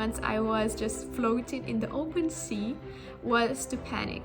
once I was just floating in the open sea was to panic.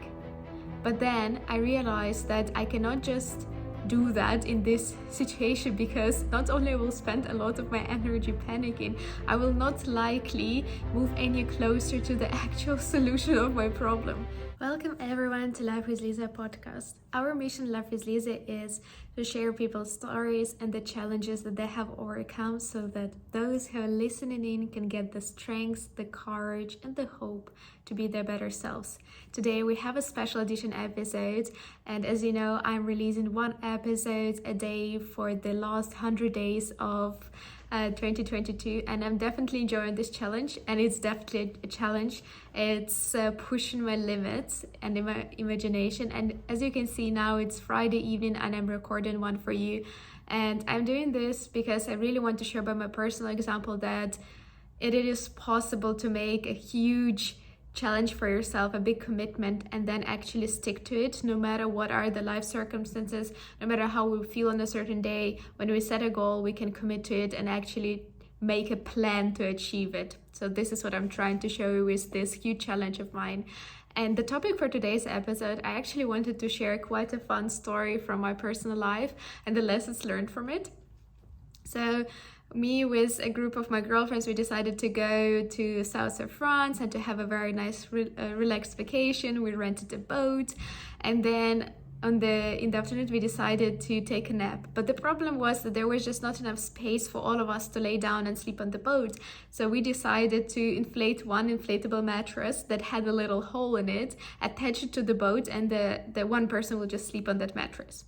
But then I realized that I cannot just do that in this situation, because not only will spend a lot of my energy panicking, I will not likely move any closer to the actual solution of my problem. Welcome everyone to LifewithLiza podcast. Our mission LifewithLiza is to share people's stories and the challenges that they have overcome, so that those who are listening in can get the strength, the courage and the hope to be their better selves. Today we have a special edition episode, and as you know, I'm releasing one episode a day for the last 100 days of 2022, and I'm definitely enjoying this challenge, and it's definitely a challenge. It's pushing my limits and my imagination, and as you can see now, it's Friday evening and I'm recording one for you. And I'm doing this because I really want to share by my personal example that it is possible to make a huge challenge for yourself, a big commitment, and then actually stick to it, no matter what are the life circumstances, no matter how we feel on a certain day. When we set a goal, we can commit to it and actually make a plan to achieve it. So this is what I'm trying to show you with this huge challenge of mine. And the topic for today's episode, I actually wanted to share quite a fun story from my personal life and the lessons learned from it. So me with a group of my girlfriends, we decided to go to south of France and to have a very nice relaxed vacation. We rented a boat, and then in the afternoon we decided to take a nap. But the problem was that there was just not enough space for all of us to lay down and sleep on the boat. So we decided to inflate one inflatable mattress that had a little hole in it, attach it to the boat, and the one person will just sleep on that mattress.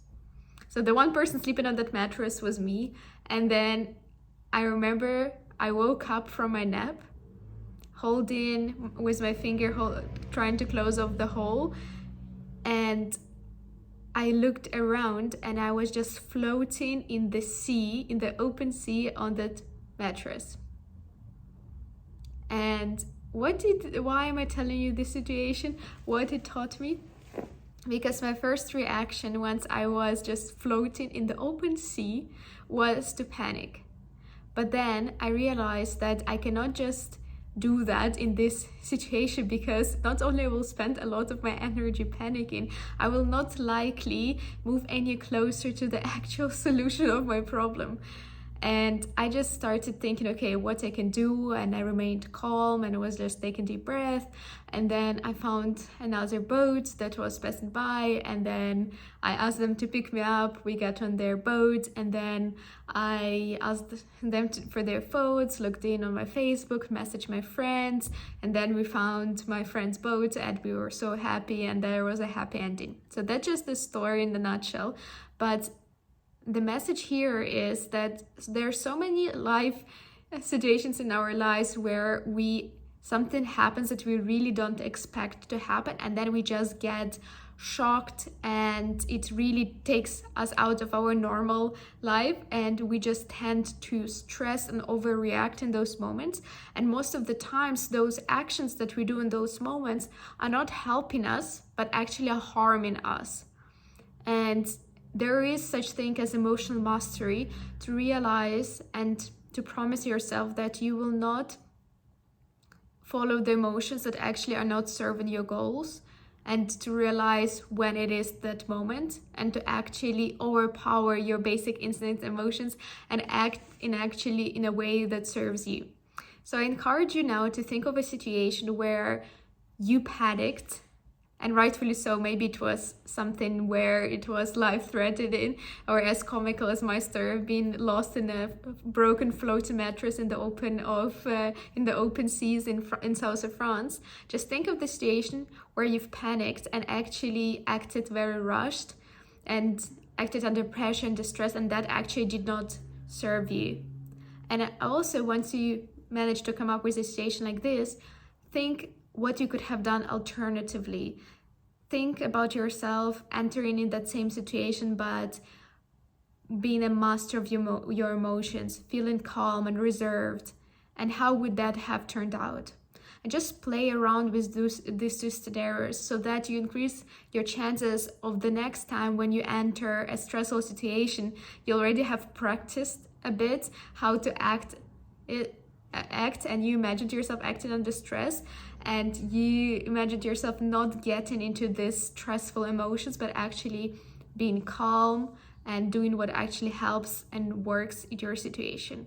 So the one person sleeping on that mattress was me. And then I remember I woke up from my nap, holding with my finger, trying to close off the hole, and I looked around and I was just floating in the sea, in the open sea, on that mattress. And why am I telling you this situation? What it taught me? Because my first reaction once I was just floating in the open sea was to panic. But then I realized that I cannot just do that in this situation, because not only will spend a lot of my energy panicking, I will not likely move any closer to the actual solution of my problem. And I just started thinking, okay, what I can do, and I remained calm and I was just taking deep breath. And then I found another boat that was passing by, and then I asked them to pick me up. We got on their boat, and then I asked them for their phones, looked in on my Facebook, messaged my friends, and then we found my friend's boat and we were so happy, and there was a happy ending. So that's just the story in the nutshell. But the message here is that there are so many life situations in our lives where something happens that we really don't expect to happen, and then we just get shocked, and it really takes us out of our normal life, and we just tend to stress and overreact in those moments. And most of the times those actions that we do in those moments are not helping us, but actually are harming us. And there is such thing as emotional mastery, to realize and to promise yourself that you will not follow the emotions that actually are not serving your goals, and to realize when it is that moment, and to actually overpower your basic instinct emotions and act in a way that serves you. So I encourage you now to think of a situation where you panicked, and rightfully so. Maybe it was something where it was life-threatening, or as comical as my story of being lost in a broken floating mattress in the open seas in south of France. Just think of the situation where you've panicked and actually acted very rushed and acted under pressure and distress, and that actually did not serve you. And also, once you manage to come up with a situation like this, think what you could have done alternatively. Think about yourself entering in that same situation, but being a master of your emotions, feeling calm and reserved, and how would that have turned out? And just play around with these two scenarios, so that you increase your chances of the next time when you enter a stressful situation, you already have practiced a bit how to act act, and you imagined yourself acting under stress, and you imagined yourself not getting into this stressful emotions, but actually being calm and doing what actually helps and works in your situation.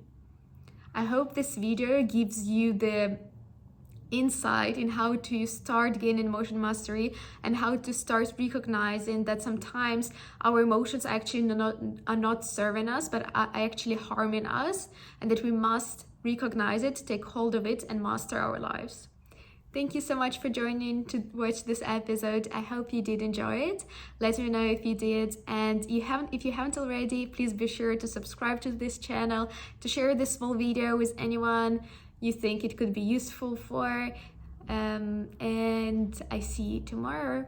I hope this video gives you the insight in how to start gaining emotion mastery and how to start recognizing that sometimes our emotions actually are not serving us, but are actually harming us, and that we must recognize it, take hold of it, and master our lives. Thank you so much for joining to watch this episode. I hope you did enjoy it. Let me know if you did, and if you haven't already, please be sure to subscribe to this channel, to share this small video with anyone you think it could be useful for, and I see you tomorrow.